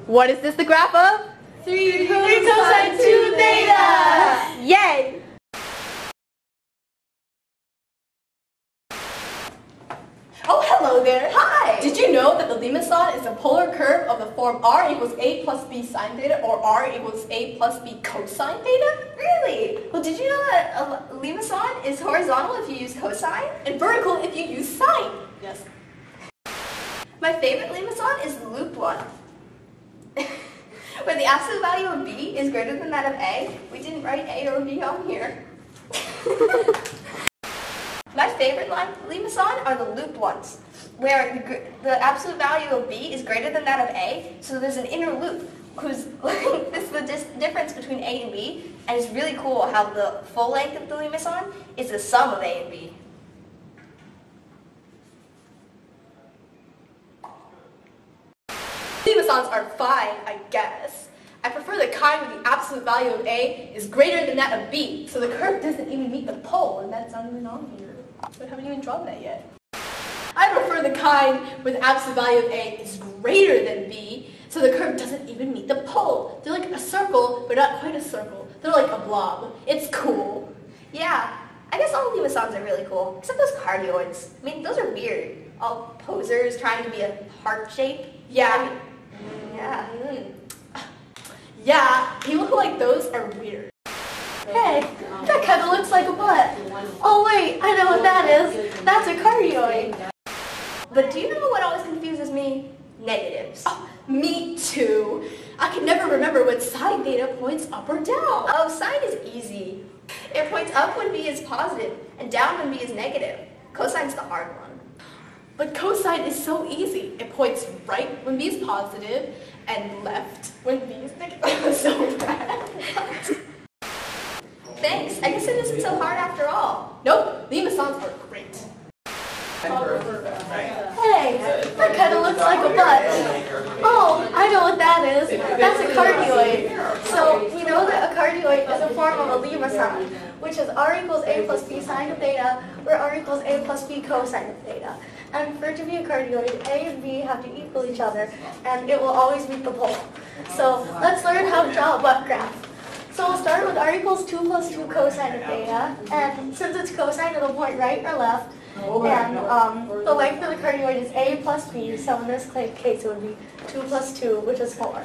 What is this the graph of? 3 cosine 2 theta! Yay! Oh, hello there. Hi! Did you know that the limacon is a polar curve of the form r equals a plus b sine theta or r equals a plus b cosine theta? Really? Well, did you know that a limacon is horizontal if you use cosine? And vertical if you use sine. Yes. My favorite limacon is the looped one. When the absolute value of b is greater than that of a, we didn't write a or b on here. My favorite limacon are the looped ones, where the absolute value of b is greater than that of a, so there's an inner loop, because this is the difference between a and b, and it's really cool how the full length of the limacon is the sum of a and b. Limacons are fine, I guess. I prefer the kind where the absolute value of a is greater than that of b, so the curve doesn't even meet the pole, and that's not even on here. So I haven't even drawn that yet. I prefer the kind where the absolute value of a is greater than b, so the curve doesn't even meet the pole. They're like a circle, but not quite a circle. They're like a blob. It's cool. Yeah, I guess all limacons are really cool, except those cardioids. I mean, those are weird. All posers trying to be a heart shape. Yeah. Yeah. Yeah, people who like those are weird. Hey, that kind of looks like a butt. Oh wait, I know what that is. That's a cardioid. But do you know what always confuses me? Negatives. Oh, me too. I can never remember when sine theta points up or down. Oh, sine is easy. It points up when b is positive and down when b is negative. Cosine's the hard one. But cosine is so easy. It points right when b is positive and left when b is negative. So bad. Thanks. I guess it isn't so hard after all. Nope, limacons are great. Hey, that kind of looks like a butt. Oh, I know what that is. That's a cardioid. So we know that a cardioid is a form of a limacon, which is r equals a plus b sine of theta, where r equals a plus b cosine of theta. And for it to be a cardioid, a and b have to equal each other, and it will always meet the pole. So let's learn how to draw a butt graph. So we'll start with r equals 2 plus 2 cosine of theta, and since it's cosine, it'll point right or left. And the length of the cardioid is a plus b, so in this case it would be 2 plus 2, which is 4.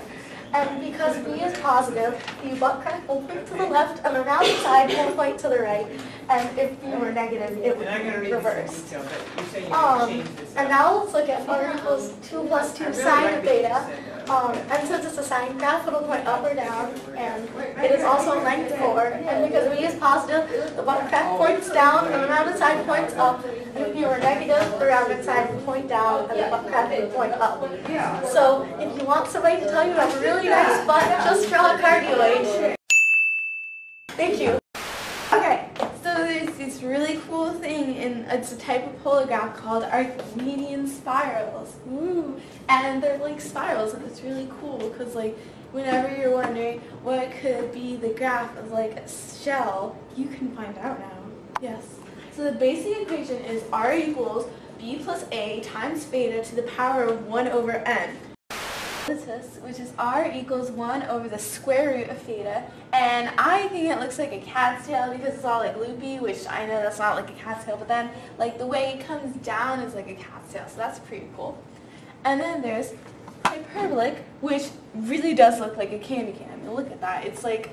And because b is positive, the butt crack will point to the left, and the rounded side will point to the right. And if b were negative, it would be reversed. And now let's look at r equals 2 plus 2 sine of theta. And since it's a sine graph, it'll point up or down, and it is also length 4. And because b is positive, the butt crack points down, and the rounded side points up. And if b were negative, the rounded side would point down, and the butt crack would point up. So if you want somebody to tell you you have a really nice butt, just draw a cardioid. Thank you. Okay, so there's this really cool thing, and it's a type of polar graph called Archimedean spirals. Ooh, and they're like spirals, and it's really cool because like whenever you're wondering what could be the graph of like a shell, you can find out now. Yes. So the basic equation is r equals b plus a times theta to the power of 1 over n. Which is r equals 1 over the square root of theta, and I think it looks like a cat's tail because it's all like loopy, which I know that's not like a cat's tail, but then like the way it comes down is like a cat's tail, so that's pretty cool. And then there's hyperbolic, which really does look like a candy cane. I mean, look at that. It's like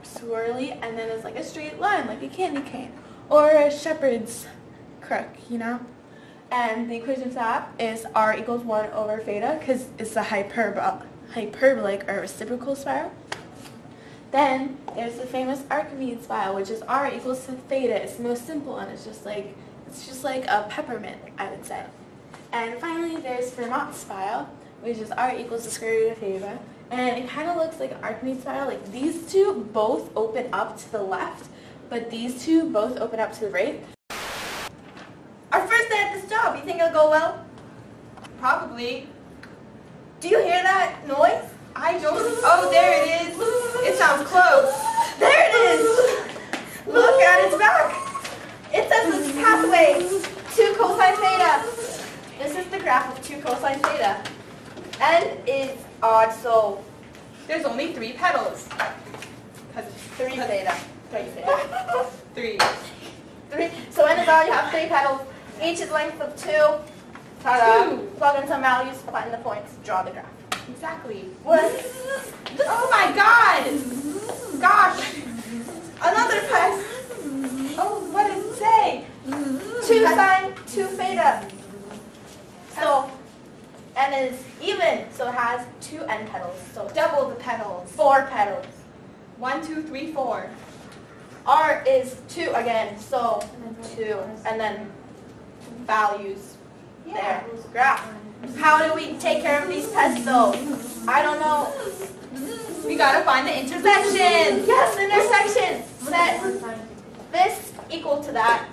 swirly, and then it's like a straight line like a candy cane or a shepherd's crook, you know? And the equation for that is r equals 1 over theta, because it's a hyperbolic or reciprocal spiral. Then there's the famous Archimedes spiral, which is r equals to theta. It's the most simple, and it's just like a peppermint, I would say. And finally, there's Fermat's spiral, which is r equals the square root of theta. And it kind of looks like an Archimedes spiral. Like these two both open up to the left, but these two both open up to the right. Our first day at this job, you think it'll go well? Probably. Do you hear that noise? I don't. Oh, there it is. It sounds close. There it is. Look at its back. It says this pathway, 2 cosine theta. This is the graph of 2 cosine theta. N is odd, so there's only 3 petals. 3 theta. 3 theta. 3. 3. So n is odd, you have 3 petals. Each is length of 2. Ta-da. 2. Plug in some values, find the points, draw the graph. Exactly. What? Oh my god! Gosh! Another pest! Oh, what did it say? 2 sine 2 theta. So n is even, so it has 2 n petals. So Double the petals. 4 petals. 1, 2, 3, 4. R is 2 again, so 2, and then values there. Graph. How do we take care of these pests though? I don't know. We gotta find the intersection. Yes, intersection. Set this equal to that.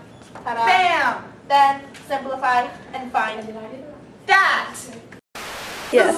Ta-da. Bam! Then simplify and find That! Yes.